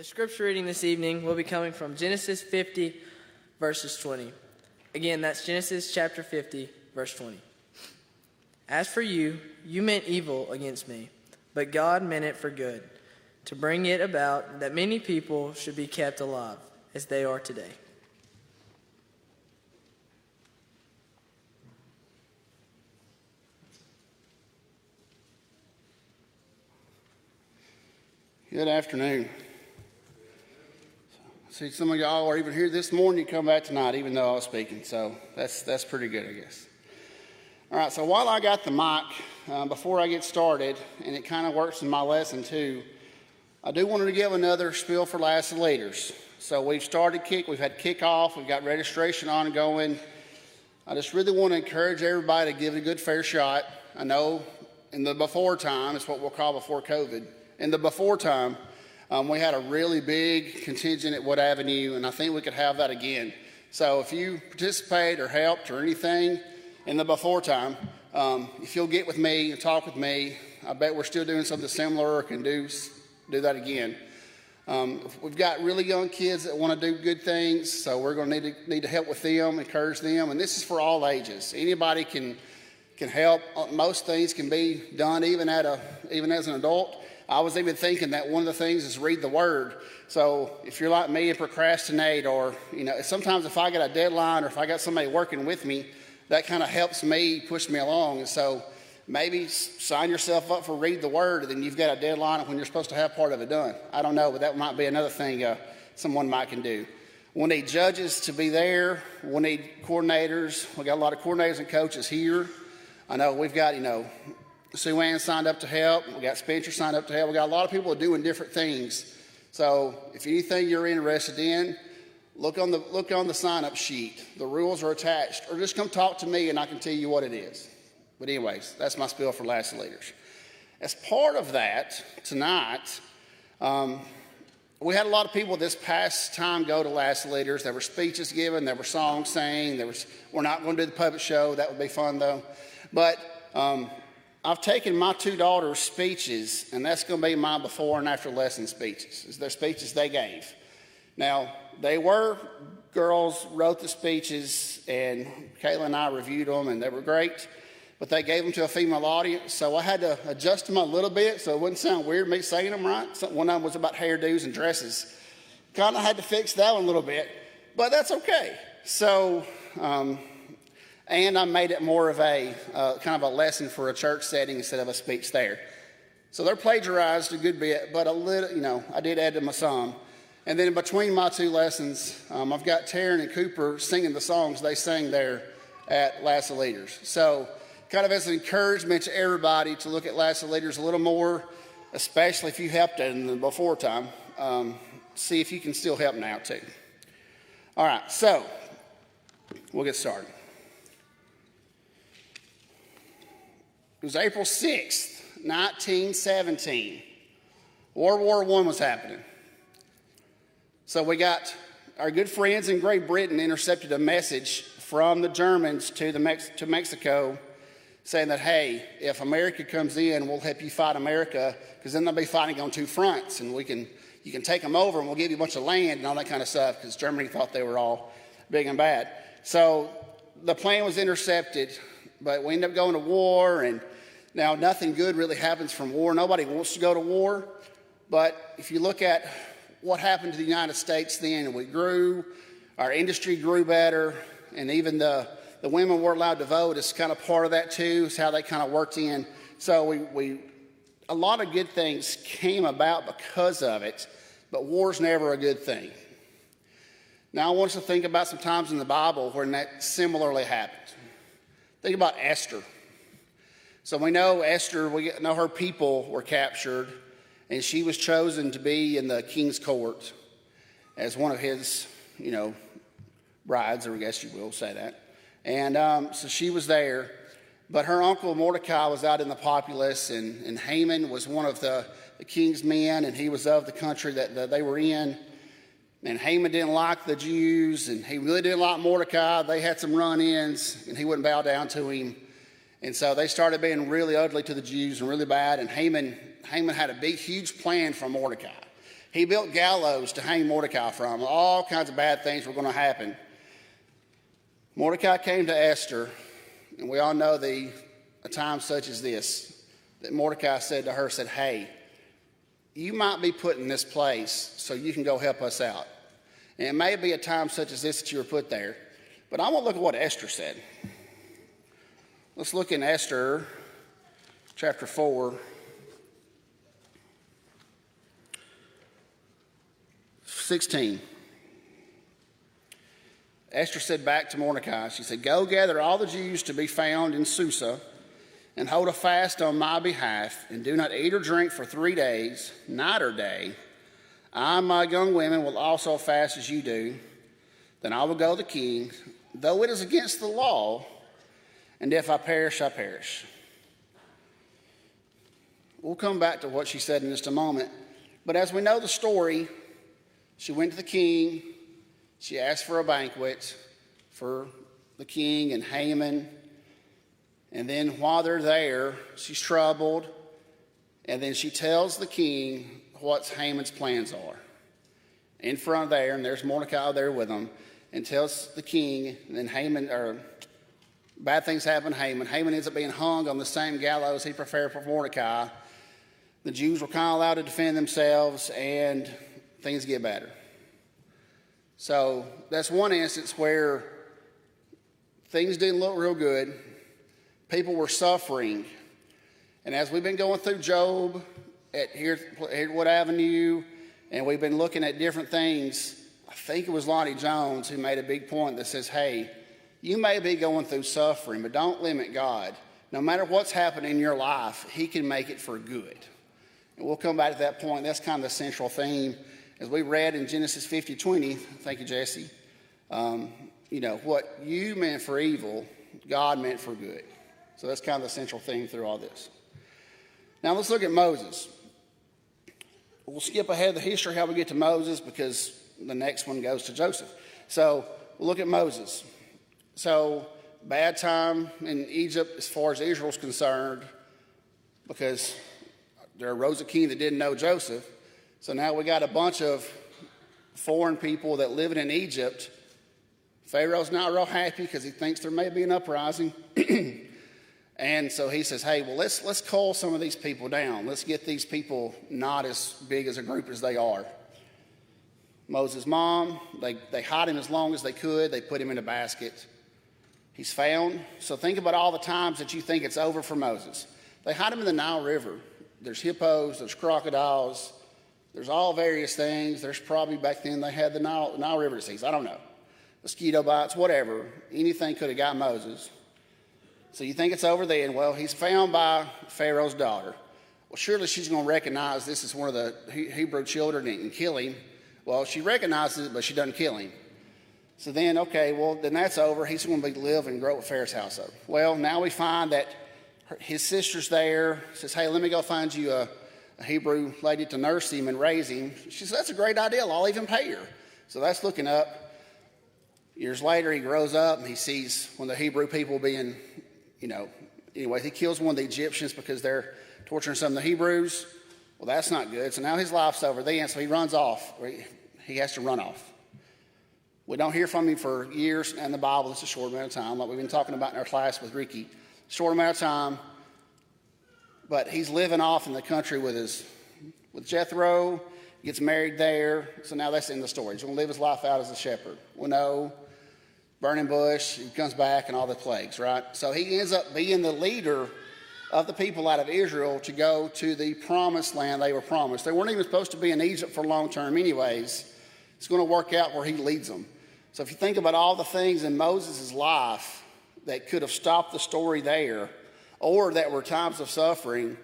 The scripture reading this evening will be coming from Genesis 50, verses 20. Again, that's Genesis chapter 50, verse 20. As for you, you meant evil against me, but God meant it for good, to bring it about that many people should be kept alive, as they are today. Good afternoon. See, some of y'all are even here this morning. You come back tonight, even though I was speaking. So that's pretty good, I guess. All right. So while I got the mic, before I get started, and it kind of works in my lesson too, I do want to give another spiel for Last Leaders. So we've had kickoff. We've got registration ongoing. I just really want to encourage everybody to give it a good fair shot. I know in the before time, it's what we'll call before COVID. In the before time, we had a really big contingent at Wood Avenue, and I think we could have that again. So if you participate or helped or anything in the before time, if you'll get with me and talk with me, I bet we're still doing something similar or can do that again. We've got really young kids that want to do good things, so we're going to need to help with them, encourage them, and this is for all ages. Anybody can help. Most things can be done even as an adult. I was even thinking that one of the things is read the Word. So if you're like me and procrastinate, or sometimes if I got a deadline or if I got somebody working with me, that kind of helps me push me along. And so maybe sign yourself up for read the Word, and then you've got a deadline of when you're supposed to have part of it done. I don't know, but that might be another thing someone might can do. We'll need judges to be there. We'll need coordinators. We got a lot of coordinators and coaches here. I know we've got Sue Ann signed up to help. We got Spencer signed up to help. We got a lot of people doing different things. So if anything you're interested in, look on the sign-up sheet. The rules are attached, or just come talk to me and I can tell you what it is. But anyways, that's my spiel for Last Leaders. As part of that, tonight, we had a lot of people this past time go to Last Leaders. There were speeches given. There were songs sang. We're not going to do the puppet show. That would be fun, though. But I've taken my two daughters' speeches, and that's going to be my before and after lesson speeches. It's their speeches they gave. Now, they were girls, wrote the speeches, and Kayla and I reviewed them, and they were great. But they gave them to a female audience, so I had to adjust them a little bit so it wouldn't sound weird me saying them right. One of them was about hairdos and dresses. Kind of had to fix that one a little bit, but that's okay. So, and I made it more of a kind of a lesson for a church setting instead of a speech there. So they're plagiarized a good bit, but a little, I did add to my some. And then in between my two lessons, I've got Taryn and Cooper singing the songs they sang there at Last Leaders. So kind of as an encouragement to everybody to look at Last Leaders a little more, especially if you helped in the before time. See if you can still help now too. All right, so we'll get started. It was April 6th, 1917. World War I was happening. So we got our good friends in Great Britain intercepted a message from the Germans to Mexico saying that, hey, if America comes in, we'll help you fight America, because then they'll be fighting on two fronts, and you can take them over, and we'll give you a bunch of land and all that kind of stuff, because Germany thought they were all big and bad. So the plan was intercepted, but we ended up going to war, and now nothing good really happens from war. Nobody wants to go to war, but if you look at what happened to the United States then, we grew, our industry grew better, and even the women were allowed to vote is kind of part of that too. It's how they kind of worked in. So a lot of good things came about because of it, but war's never a good thing. Now I want us to think about some times in the Bible when that similarly happened. Think about Esther. So we know Esther, we know her people were captured, and she was chosen to be in the king's court as one of his, brides, or I guess you will say that. And so she was there, but her uncle Mordecai was out in the populace, and Haman was one of the king's men, and he was of the country that they were in. And Haman didn't like the Jews, and he really didn't like Mordecai. They had some run-ins, and he wouldn't bow down to him. And so they started being really ugly to the Jews and really bad. And Haman had a big, huge plan for Mordecai. He built gallows to hang Mordecai from. All kinds of bad things were going to happen. Mordecai came to Esther, and we all know a time such as this, that Mordecai said to her, hey, you might be put in this place so you can go help us out. And it may be a time such as this that you were put there. But I want to look at what Esther said. Let's look in Esther chapter 4. 16. Esther said back to Mordecai, she said, go gather all the Jews to be found in Susa and hold a fast on my behalf, and do not eat or drink for 3 days, night or day. I and my young women will also fast as you do. Then I will go to the king, though it is against the law, and if I perish, I perish. We'll come back to what she said in just a moment. But as we know the story, she went to the king. She asked for a banquet for the king and Haman. And then while they're there, she's troubled. And then she tells the king what Haman's plans are. In front of there, and there's Mordecai there with them, and tells the king, and then bad things happen to Haman. Haman ends up being hung on the same gallows he prepared for Mordecai. The Jews were kind of allowed to defend themselves, and things get better. So that's one instance where things didn't look real good. People were suffering. And as we've been going through Job here at Wood Avenue, and we've been looking at different things, I think it was Lonnie Jones who made a big point that says, hey, you may be going through suffering, but don't limit God. No matter what's happening in your life, he can make it for good. And we'll come back to that point. That's kind of the central theme. As we read in Genesis 50:20, thank you, Jesse, what you meant for evil, God meant for good. So that's kind of the central theme through all this. Now let's look at Moses. We'll skip ahead the history how we get to Moses because the next one goes to Joseph. So we'll look at Moses. So bad time in Egypt as far as Israel's concerned because there arose a king that didn't know Joseph. So now we got a bunch of foreign people that living in Egypt. Pharaoh's not real happy because he thinks there may be an uprising. And so he says, hey, well, let's cull some of these people down. Let's get these people not as big as a group as they are. Moses' mom, they hid him as long as they could. They put him in a basket. He's found. So think about all the times that you think it's over for Moses. They hide him in the Nile River. There's hippos, there's crocodiles, there's all various things. There's probably back then they had the Nile River disease. I don't know. Mosquito bites, whatever. Anything could have got Moses. So you think it's over then. Well, he's found by Pharaoh's daughter. Well, surely she's going to recognize this is one of the Hebrew children and kill him. Well, she recognizes it, but she doesn't kill him. So then, okay, well, then that's over. He's going to live and grow at Pharaoh's household. Well, now we find that his sister's there. Says, hey, let me go find you a Hebrew lady to nurse him and raise him. She says, that's a great idea. I'll even pay her. So that's looking up. Years later, he grows up and he sees one of the Hebrew people being, anyway, he kills one of the Egyptians because they're torturing some of the Hebrews. Well, that's not good. So now his life's over then, so he runs off. He has to run off. We don't hear from him for years in the Bible. It's a short amount of time, like we've been talking about in our class with Ricky. Short amount of time. But he's living off in the country with Jethro, gets married there. So now that's in the story. He's going to live his life out as a shepherd. Well, no. Burning bush, he comes back and all the plagues, right? So he ends up being the leader of the people out of Israel to go to the promised land they were promised. They weren't even supposed to be in Egypt for long term anyways. It's going to work out where he leads them. So if you think about all the things in Moses' life that could have stopped the story there, or that were times of suffering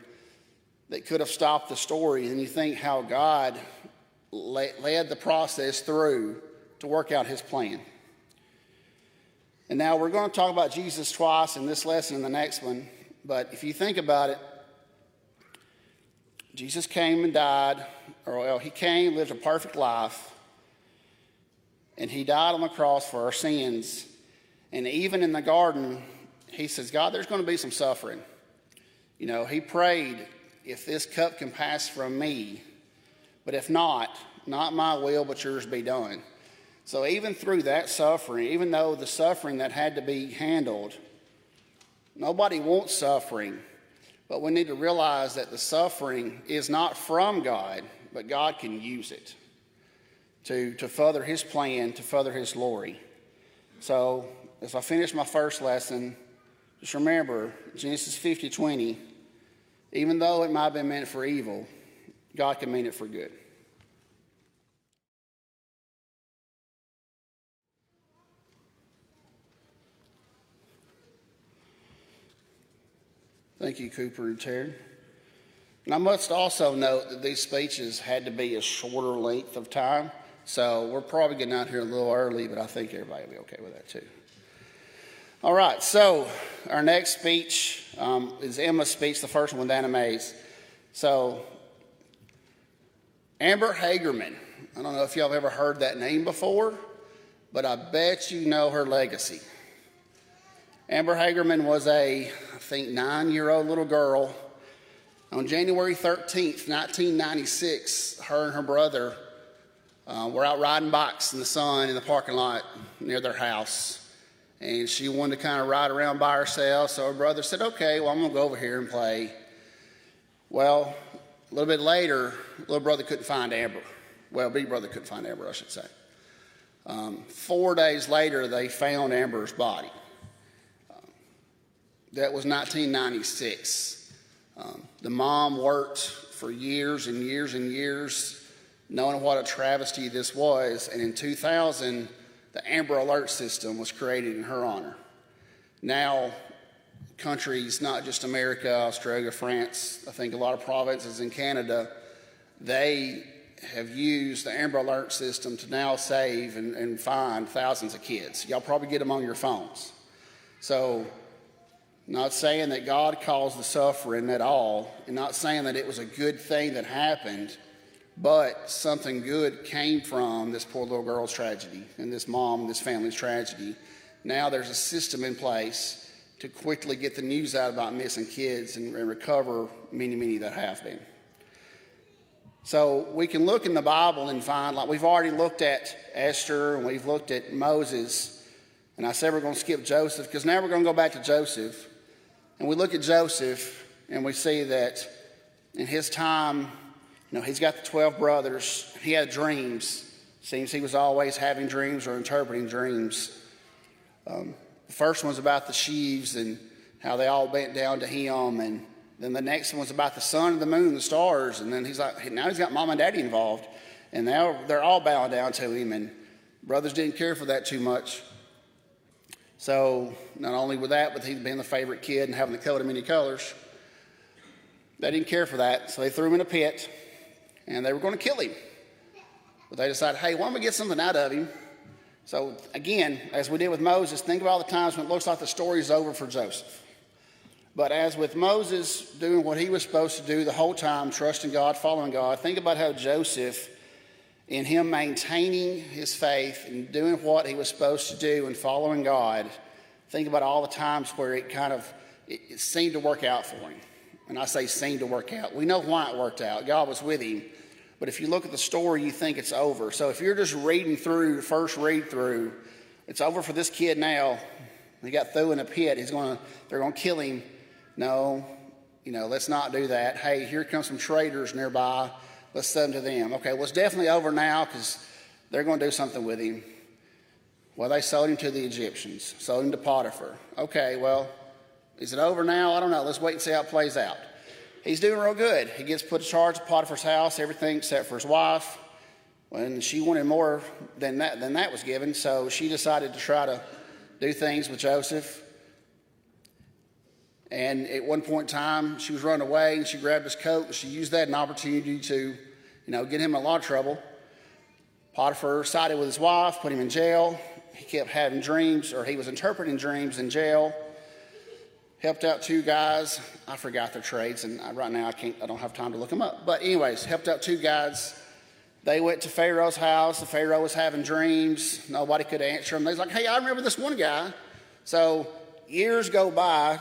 that could have stopped the story, and you think how God led the process through to work out his plan. And now we're going to talk about Jesus twice in this lesson and the next one. But if you think about it, Jesus came and died, he came, lived a perfect life, and he died on the cross for our sins. And even in the garden, he says, God, there's going to be some suffering. He prayed, if this cup can pass from me, But if not my will, but yours be done. So even through that suffering, even though the suffering that had to be handled, nobody wants suffering, but we need to realize that the suffering is not from God, but God can use it to further his plan, to further his glory. So as I finish my first lesson, just remember Genesis 50:20, even though it might have been meant for evil, God can mean it for good. Thank you, Cooper and Terry. And I must also note that these speeches had to be a shorter length of time. So we're probably getting out here a little early, but I think everybody will be okay with that too. All right, so our next speech is Emma's speech, the first one with Anna Mays. So Amber Hagerman, I don't know if y'all have ever heard that name before, but I bet you know her legacy. Amber Hagerman was I think, 9-year-old little girl. On January 13th, 1996, her and her brother were out riding bikes in the sun in the parking lot near their house. And she wanted to kind of ride around by herself, so her brother said, okay, well, I'm going to go over here and play. Well, a little bit later, little brother couldn't find Amber. Well, big brother couldn't find Amber, I should say. 4 days later, they found Amber's body. That was 1996. The mom worked for years and years and years knowing what a travesty this was, and in 2000, the Amber Alert system was created in her honor. Now, countries, not just America, Australia, France, I think a lot of provinces in Canada, they have used the Amber Alert system to now save and find thousands of kids. Y'all probably get them on your phones. So, not saying that God caused the suffering at all, and not saying that it was a good thing that happened, but something good came from this poor little girl's tragedy and this mom and this family's tragedy. Now there's a system in place to quickly get the news out about missing kids and recover many that have been. So we can look in the Bible and find, like we've already looked at Esther and we've looked at Moses, and I said we're going to skip Joseph because now we're going to go back to Joseph. And we look at Joseph and we see that in his time, he's got the 12 brothers. He had dreams. Seems he was always having dreams or interpreting dreams. The first one's about the sheaves and how they all bent down to him. And then the next one was about the sun and the moon and the stars. And then now he's got mom and daddy involved. And now they're all bowing down to him. And brothers didn't care for that too much. So not only with that, but he's being the favorite kid and having the coat of many colors. They didn't care for that, so they threw him in a pit, and they were going to kill him. But they decided, hey, why don't we get something out of him? So again, as we did with Moses, think about all the times when it looks like the story's over for Joseph. But as with Moses doing what he was supposed to do the whole time, trusting God, following God, think about how Joseph, in him maintaining his faith and doing what he was supposed to do and following God, think about all the times where it seemed to work out for him. And I say seemed to work out. We know why it worked out. God was with him. But if you look at the story, you think it's over. So if you're just reading through the first read through, it's over for this kid now. He got thrown in a pit. They're going to kill him. No, let's not do that. Hey, here comes some traders nearby. Let's send them to them. Okay, well, it's definitely over now because they're going to do something with him. Well, they sold him to the Egyptians, sold him to Potiphar. Okay, well, is it over now? I don't know. Let's wait and see how it plays out. He's doing real good. He gets put in charge of Potiphar's house, everything except for his wife. And she wanted more than that was given, so she decided to try to do things with Joseph. And at one point in time, she was running away, and she grabbed his coat, and she used that as an opportunity to, get him in a lot of trouble. Potiphar sided with his wife, put him in jail. He kept having dreams, or he was interpreting dreams in jail. Helped out 2 guys. I forgot their trades, and right now I don't have time to look them up. But anyways, helped out 2 guys. They went to Pharaoh's house. The Pharaoh was having dreams. Nobody could answer them. They was like, hey, I remember this one guy. So years go by.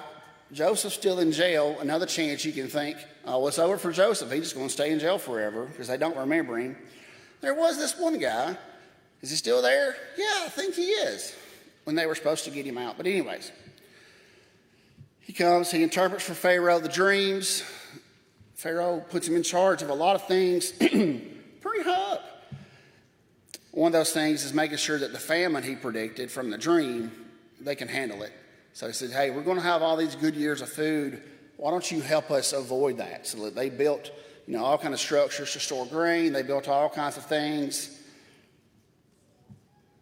Joseph's still in jail. Another chance you can think, Oh, it's over for Joseph. He's just going to stay in jail forever because they don't remember him. There was this one guy. Is he still there? Yeah, I think he is. When they were supposed to get him out. But anyways, he comes, he interprets for Pharaoh the dreams. Pharaoh puts him in charge of a lot of things pretty high up. One of those things is making sure that the famine he predicted from the dream, they can handle it. So he said, hey, we're going to have all these good years of food. Why don't you help us avoid that? So they built, all kinds of structures to store grain. They built all kinds of things.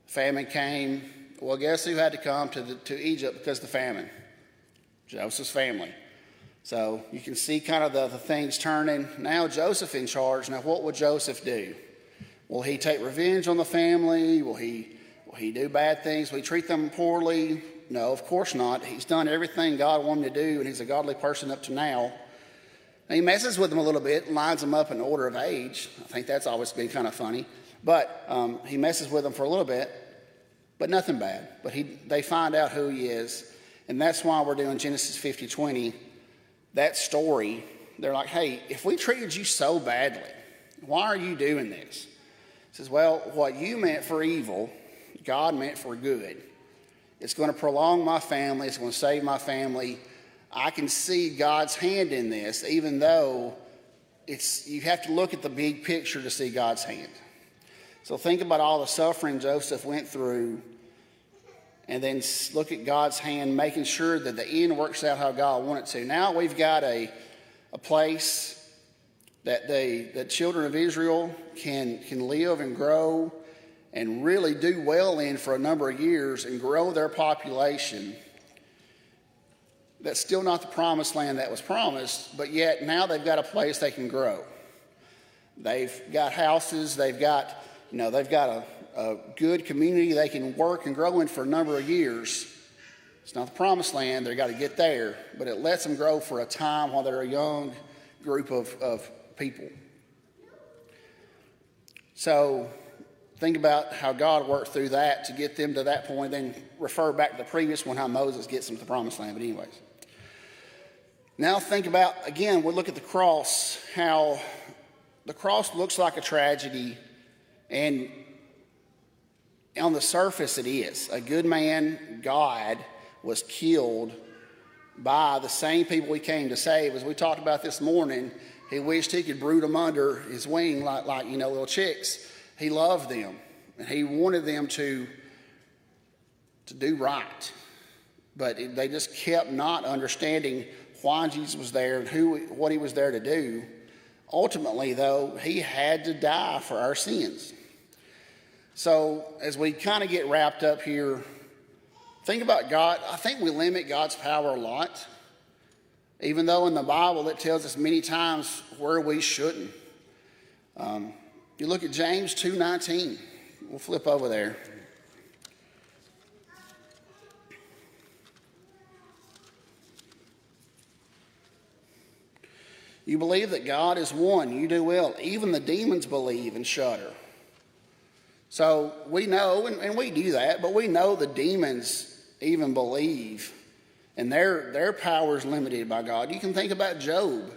Famine came. Well, guess who had to come to Egypt because of the famine? Joseph's family. So you can see kind of the things turning. Now Joseph in charge. Now what would Joseph do? Will he take revenge on the family? Will he do bad things? Will he treat them poorly? No, of course not. He's done everything God wanted him to do, and he's a godly person up to now. Now he messes with them a little bit, lines them up in order of age. I think that's always been kind of funny. But he messes with them for a little bit, but nothing bad. But they find out who he is, and that's why we're doing Genesis 50:20. That story, they're like, hey, if we treated you so badly, why are you doing this? He says, well, what you meant for evil, God meant for good. It's going to prolong my family. It's going to save my family. I can see God's hand in this, even though you have to look at the big picture to see God's hand. So think about all the suffering Joseph went through, and then look at God's hand, making sure that the end works out how God wanted to. Now we've got a place that the children of Israel can live and grow and really do well in for a number of years and grow their population. That's still not the promised land that was promised, but yet now they've got a place they can grow. They've got houses, they've got a good community they can work and grow in for a number of years. It's not the promised land, they've got to get there, but it lets them grow for a time while they're a young group of people. So think about how God worked through that to get them to that point, then refer back to the previous one, how Moses gets them to the promised land. But anyways, now think about, again, we'll look at the cross, how the cross looks like a tragedy, and on the surface it is. A good man, God, was killed by the same people he came to save. As we talked about this morning, he wished he could brood them under his wing like little chicks. He loved them, and he wanted them to do right. But they just kept not understanding why Jesus was there and what he was there to do. Ultimately, though, he had to die for our sins. So as we kind of get wrapped up here, think about God. I think we limit God's power a lot, even though in the Bible it tells us many times where we shouldn't. You look at James 2:19. We'll flip over there. You believe that God is one. You do well. Even the demons believe and shudder. So we know, and we do that, but we know the demons even believe, and their power is limited by God. You can think about Job.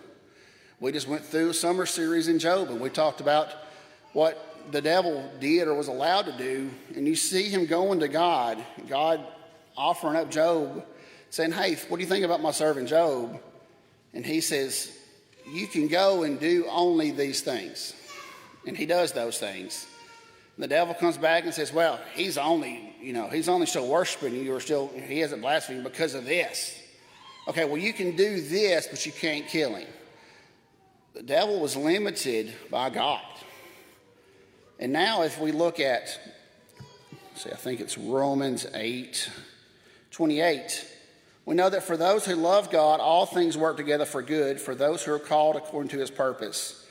We just went through a summer series in Job, and we talked about what the devil did or was allowed to do, and you see him going to God offering up Job, saying, hey, what do you think about my servant Job? And he says, you can go and do only these things. And he does those things. And the devil comes back and says, well, he's only still worshiping you, or he hasn't blasphemed because of this. Okay, well, you can do this, but you can't kill him. The devil was limited by God. And now if we look at, I think it's Romans 8:28. We know that for those who love God, all things work together for good, for those who are called according to his purpose.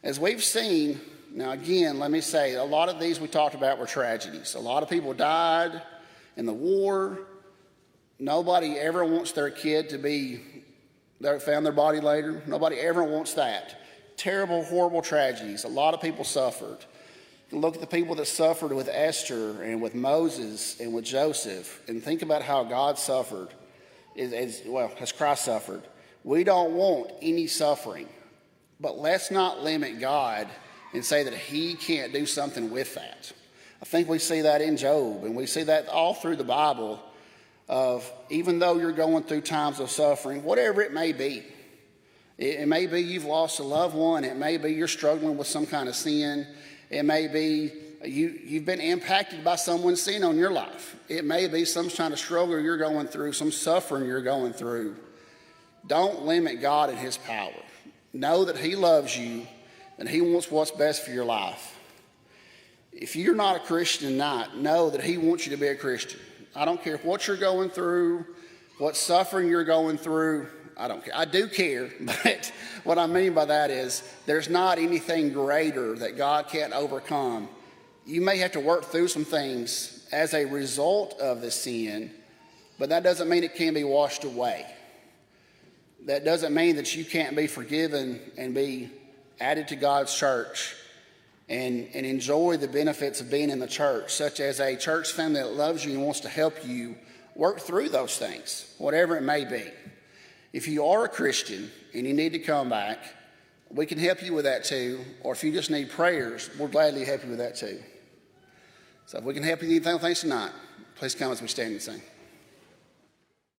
As we've seen, now again, let me say, a lot of these we talked about were tragedies. A lot of people died in the war. Nobody ever wants their kid to be, they found their body later. Nobody ever wants that. Terrible, horrible tragedies. A lot of people suffered. Look at the people that suffered with Esther and with Moses and with Joseph, and think about how God suffered. As Christ suffered. We don't want any suffering. But let's not limit God and say that he can't do something with that. I think we see that in Job, and we see that all through the Bible of even though you're going through times of suffering, whatever it may be. It may be you've lost a loved one. It may be you're struggling with some kind of sin. It may be you've been impacted by someone's sin on your life. It may be some kind of struggle you're going through, some suffering you're going through. Don't limit God and his power. Know that he loves you and he wants what's best for your life. If you're not a Christian tonight, know that he wants you to be a Christian. I don't care what you're going through, what suffering you're going through. I don't care. I do care, but what I mean by that is there's not anything greater that God can't overcome. You may have to work through some things as a result of the sin, but that doesn't mean it can't be washed away. That doesn't mean that you can't be forgiven and be added to God's church and enjoy the benefits of being in the church, such as a church family that loves you and wants to help you work through those things, whatever it may be. If you are a Christian and you need to come back, we can help you with that too. Or if you just need prayers, we'll gladly help you with that too. So if we can help you with anything tonight, please come as we stand and sing.